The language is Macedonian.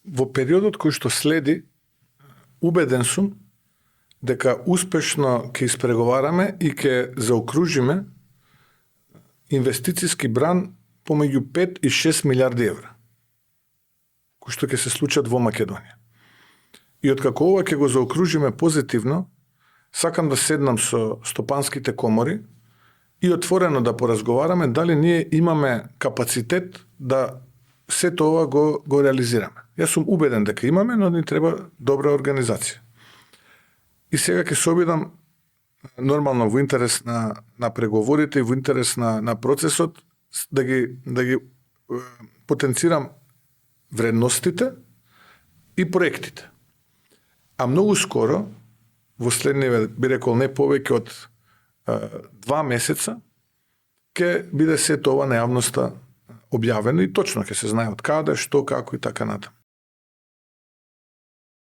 во периодот кој што следи, убеден сум дека успешно ќе испреговараме и ќе заокружиме инвестициски бран помеѓу 5 и 6 милиарди евра, кои што ќе се случат во Македонија. И откако ова ќе го заокружиме позитивно, сакам да седнам со стопанските комори и отворено да поразговараме дали ние имаме капацитет да сето ова го реализираме. Јас сум убеден дека имаме, но ни треба добра организација. И сега ќе се обидам нормално во интерес на преговорите и во интерес на процесот да ги потенцирам вредностите и проектите. А многу скоро, во следниве, би рекол, не повеќе од 2 месеца, ќе биде сето ова на јавноста објавено и точно ќе се знае од каде, што, како и така натаму.